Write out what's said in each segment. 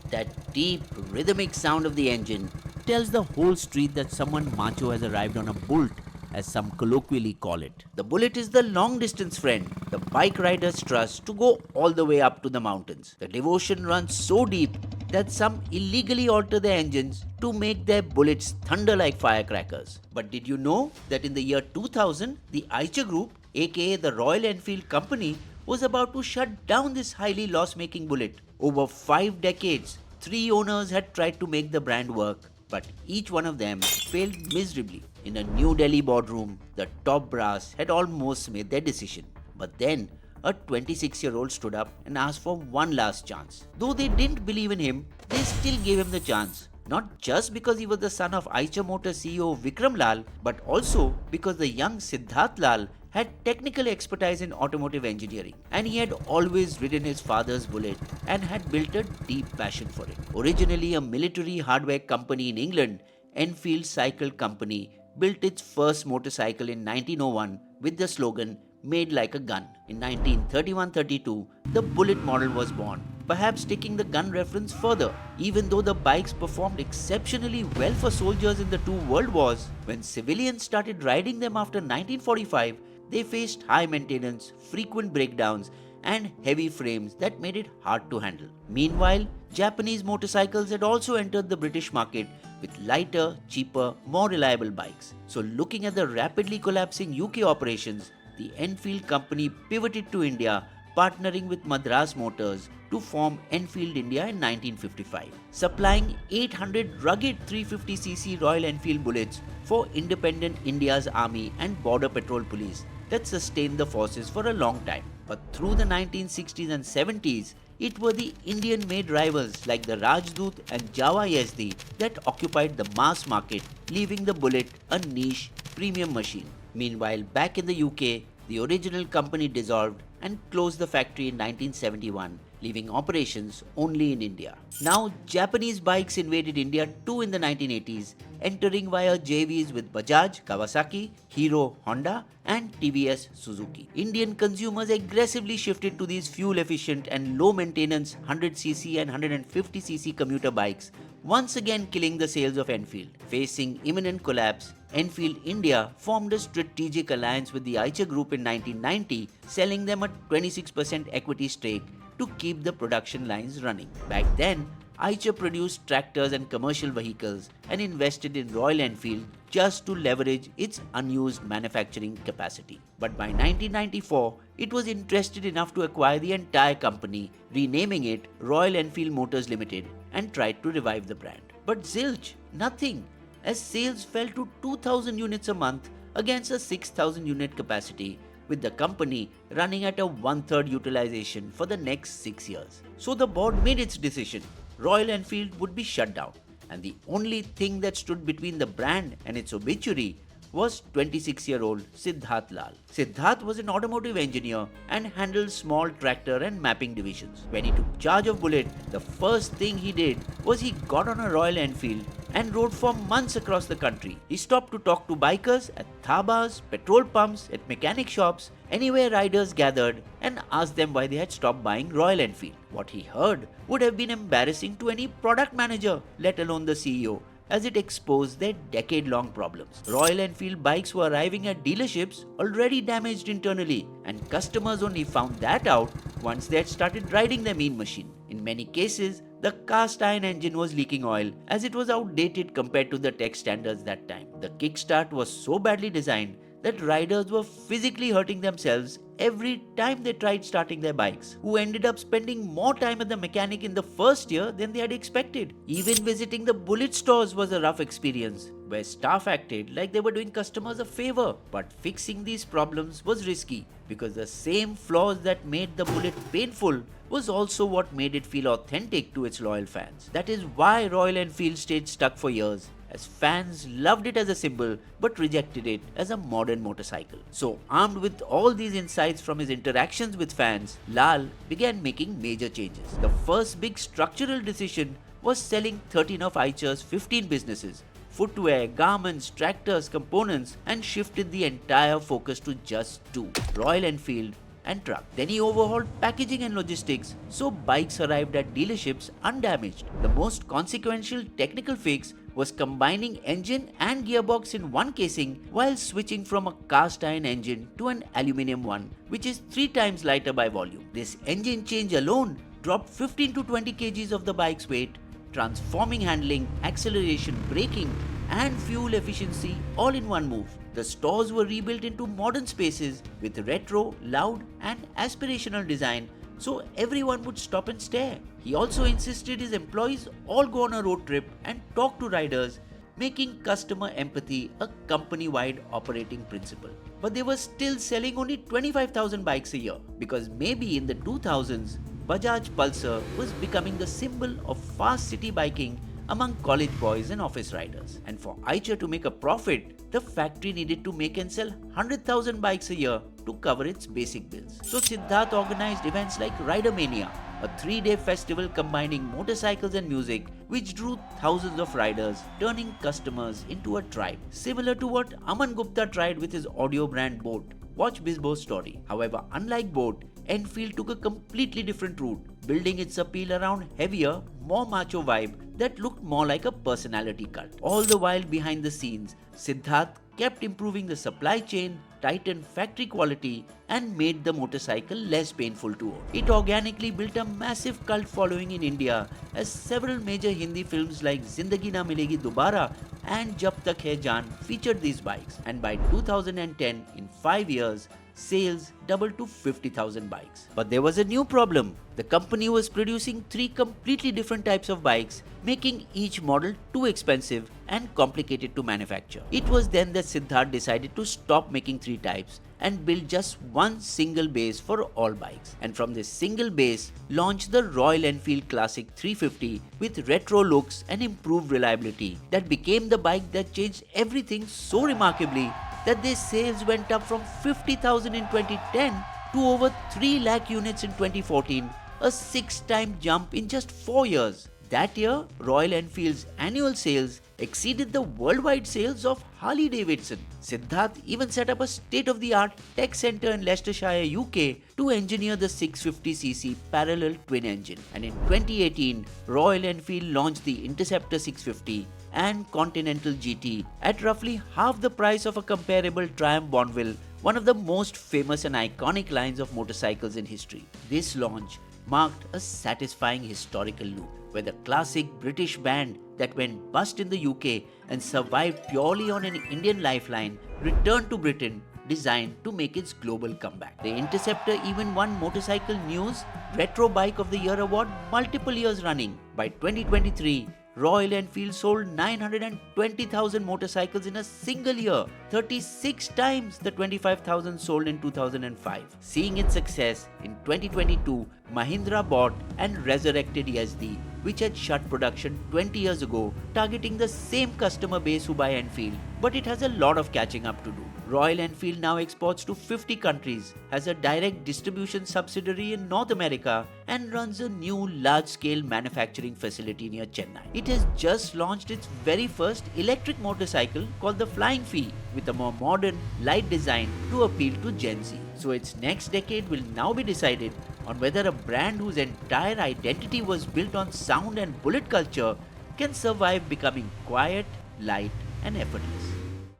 That deep, rhythmic sound of the engine tells the whole street that someone macho has arrived on a Bullet, as some colloquially call it. The Bullet is the long distance friend the bike riders trust to go all the way up to the mountains. The devotion runs so deep that some illegally alter their engines to make their bullets thunder like firecrackers. But did you know that in the year 2000, the Eicher Group, aka the Royal Enfield Company, was about to shut down this highly loss-making bullet? Over 5 decades, 3 owners had tried to make the brand work, but each one of them failed miserably. In a New Delhi boardroom, the top brass had almost made their decision. But then, a 26-year-old stood up and asked for one last chance. Though they didn't believe in him, they still gave him the chance. Not just because he was the son of Eicher Motor CEO Vikram Lal, but also because the young Siddhartha Lal had technical expertise in automotive engineering, and he had always ridden his father's Bullet and had built a deep passion for it. Originally a military hardware company in England, Enfield Cycle Company built its first motorcycle in 1901 with the slogan "Made like a gun." In 1931-32, the Bullet model was born, perhaps taking the gun reference further. Even though the bikes performed exceptionally well for soldiers in the two world wars, when civilians started riding them after 1945, they faced high maintenance, frequent breakdowns, and heavy frames that made it hard to handle. Meanwhile, Japanese motorcycles had also entered the British market with lighter, cheaper, more reliable bikes. So looking at the rapidly collapsing UK operations, the Enfield company pivoted to India, partnering with Madras Motors to form Enfield India in 1955, supplying 800 rugged 350cc Royal Enfield bullets for independent India's army and border patrol police that sustained the forces for a long time. But through the 1960s and 70s, it were the Indian-made rivals like the Rajdoot and Java Yazdi that occupied the mass market, leaving the Bullet a niche, premium machine. Meanwhile, back in the UK, the original company dissolved and closed the factory in 1971, leaving operations only in India. Now, Japanese bikes invaded India too in the 1980s, entering via JVs with Bajaj, Kawasaki, Hero, Honda, and TVS Suzuki. Indian consumers aggressively shifted to these fuel-efficient and low-maintenance 100cc and 150cc commuter bikes, once again killing the sales of Enfield. Facing imminent collapse, Enfield India formed a strategic alliance with the Eicher Group in 1990, selling them a 26% equity stake to keep the production lines running. Back then, Eicher produced tractors and commercial vehicles and invested in Royal Enfield just to leverage its unused manufacturing capacity. But by 1994, it was interested enough to acquire the entire company, renaming it Royal Enfield Motors Limited, and tried to revive the brand. But zilch, nothing, as sales fell to 2,000 units a month against a 6,000 unit capacity, with the company running at a 1/3 utilization for the next 6 years. So the board made its decision. Royal Enfield would be shut down, and the only thing that stood between the brand and its obituary was 26-year-old Siddhartha Lal. Siddharth was an automotive engineer and handled small tractor and mapping divisions. When he took charge of Bullet, the first thing he did was he got on a Royal Enfield and rode for months across the country. He stopped to talk to bikers at dhabas, petrol pumps, at mechanic shops, anywhere riders gathered, and asked them why they had stopped buying Royal Enfield. What he heard would have been embarrassing to any product manager, let alone the CEO, as it exposed their decade-long problems. Royal Enfield bikes were arriving at dealerships already damaged internally, and customers only found that out once they had started riding their mean machine. In many cases, the cast iron engine was leaking oil as it was outdated compared to the tech standards that time. The kickstart was so badly designed that riders were physically hurting themselves every time they tried starting their bikes, who ended up spending more time at the mechanic in the first year than they had expected. Even visiting the Bullet stores was a rough experience, where staff acted like they were doing customers a favor. But fixing these problems was risky, because the same flaws that made the Bullet painful was also what made it feel authentic to its loyal fans. That is why Royal Enfield stayed stuck for years, as fans loved it as a symbol but rejected it as a modern motorcycle. So, armed with all these insights from his interactions with fans, Lal began making major changes. The first big structural decision was selling 13 of Eicher's 15 businesses, footwear, garments, tractors, components, and shifted the entire focus to just two, Royal Enfield and truck. Then he overhauled packaging and logistics, so bikes arrived at dealerships undamaged. The most consequential technical fix was combining engine and gearbox in one casing while switching from a cast iron engine to an aluminum one, which is 3 times lighter by volume. This engine change alone dropped 15 to 20 kgs of the bike's weight, transforming handling, acceleration, braking, and fuel efficiency all in one move. The stores were rebuilt into modern spaces with retro, loud, and aspirational design, so everyone would stop and stare. He also insisted his employees all go on a road trip and talk to riders, making customer empathy a company-wide operating principle. But they were still selling only 25,000 bikes a year, because maybe in the 2000s, Bajaj Pulsar was becoming the symbol of fast city biking among college boys and office riders. And for Eicher to make a profit, the factory needed to make and sell 100,000 bikes a year to cover its basic bills. So Siddhartha organized events like Rider Mania, a 3-day festival combining motorcycles and music, which drew thousands of riders, turning customers into a tribe. Similar to what Aman Gupta tried with his audio brand Boat. Watch Bisbo's story. However, unlike Boat, Enfield took a completely different route, building its appeal around heavier, more macho vibe that looked more like a personality cult. All the while behind the scenes, Siddhartha kept improving the supply chain, tightened factory quality, and made the motorcycle less painful to own. It organically built a massive cult following in India, as several major Hindi films like Zindagi Na Milegi Dobara and Jab Tak Hai Jaan featured these bikes. And by 2010, in 5 years, sales doubled to 50,000 bikes. But there was a new problem. The company was producing 3 completely different types of bikes, making each model too expensive and complicated to manufacture. It was then that Siddhartha decided to stop making 3 types and build just one single base for all bikes. And from this single base, launched the Royal Enfield Classic 350 with retro looks and improved reliability that became the bike that changed everything so remarkably that their sales went up from 50,000 in 2010 to over 3 lakh units in 2014, a 6-time jump in just 4 years. That year, Royal Enfield's annual sales exceeded the worldwide sales of Harley-Davidson. Siddhartha even set up a state-of-the-art tech center in Leicestershire, UK to engineer the 650cc parallel twin engine. And in 2018, Royal Enfield launched the Interceptor 650 and Continental GT at roughly half the price of a comparable Triumph Bonneville, one of the most famous and iconic lines of motorcycles in history. This launch marked a satisfying historical loop, where the classic British band that went bust in the UK and survived purely on an Indian lifeline returned to Britain, designed to make its global comeback. The Interceptor even won Motorcycle News Retro Bike of the Year award multiple years running. By 2023, Royal Enfield sold 920,000 motorcycles in a single year, 36 times the 25,000 sold in 2005. Seeing its success, in 2022, Mahindra bought and resurrected Yazdi, which had shut production 20 years ago, targeting the same customer base who buy Enfield, but it has a lot of catching up to do. Royal Enfield now exports to 50 countries, has a direct distribution subsidiary in North America, and runs a new large-scale manufacturing facility near Chennai. It has just launched its very first electric motorcycle called the Flying Fee, with a more modern, light design to appeal to Gen Z. So its next decade will now be decided on whether a brand whose entire identity was built on sound and bullet culture can survive becoming quiet, light, and effortless.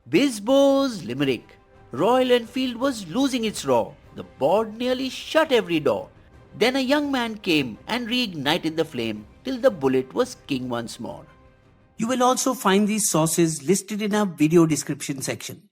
Bisbo's limerick. Royal Enfield was losing its roar. The board nearly shut every door. Then a young man came and reignited the flame till the Bullet was king once more. You will also find these sources listed in our video description section.